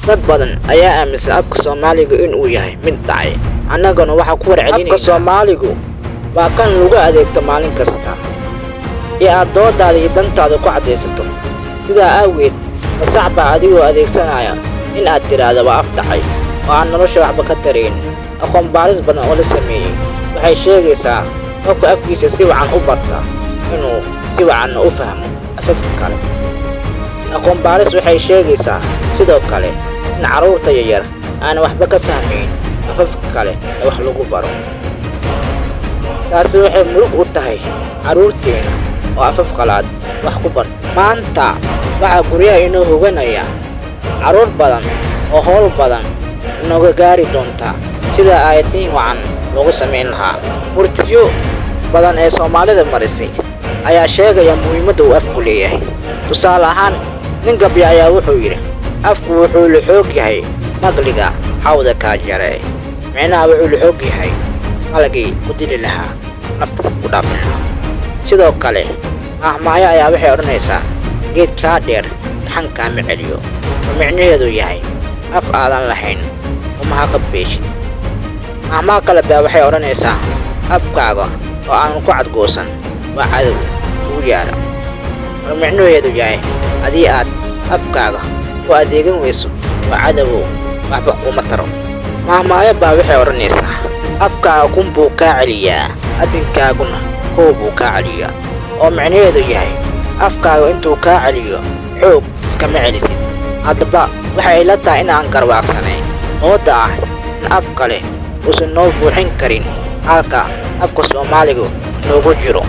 dad badan ayaa aaminsan afka Soomaaliga inuu yahay mid dhacay. Annaguna waxa ku warcelinayna afka Soomaaligu waa kan lagu adeegto maalin kasta ee aad doodaada iyo dantaada ku cadeysato. Sidaa awgeed sax baa adigoo adeegsanaya in aad tiraahdo waa af dhacay oo aan nolosha waxba ka tarayn. Aqoon baaris badan oo la sameeyay waxay sheegaysaa qofka afkiisa si wacan u barta inuu si wacan u fahmo afafka kale. Aqoon baaris waxay sheegaysaa sidoo kale in carruurta yaryar aan waxba ka fahmayn afafka kale ee wax lagu baro. taasi waxay murug u tahay carruurteena oo afaf qalaad wax ku barta. Maanta waxaa guryaha inoo hoganaya carruur badan oo hawl badan inooga gaari doonta sida aayatiin wacan loogu samayn lahaa. Murtiyo badan ee Soomaalida marisay ayaa sheegaya muhiimadda uu afku leeyahay. Tusaale ahaan, nin gabya ayaa wuxuu yidhi afku wuxuu la xoog yahay maqliga hawda ka jare. Micnaha wuxuu la xoog yahay malagii ku dili lahaa nafta ku dhaafin lahaa. Sidoo kale mahmaaya ayaa waxay odhanaysaa geed kaa dheer dhaxankaa ma celiyo. Micnaheedu yahay af aadan lahayn uma ka beeshid. Mahmaa kale baa waxay odhanaysaa afkaaga oo aan ku cadgoosan waa cadow ugu yaala. Micnaheedu yahay haddii aad afkaaga u adeegan weyso waa cadow waxba kuma taro. Mahmaaya baa waxay odhanaysaa afkaaga kun buu kaa celiyaa adinkaaguna kow buu kaa celiyaa. oo micnaheedu yahay afkaaga intuu kaa celiyo xoog iskama celisid. Haddaba waxay ila tahay in aan garwaaqsanayn dooda ah in af kale uusan noo buuxin karin halka afka Soomaaligu noogu jiro.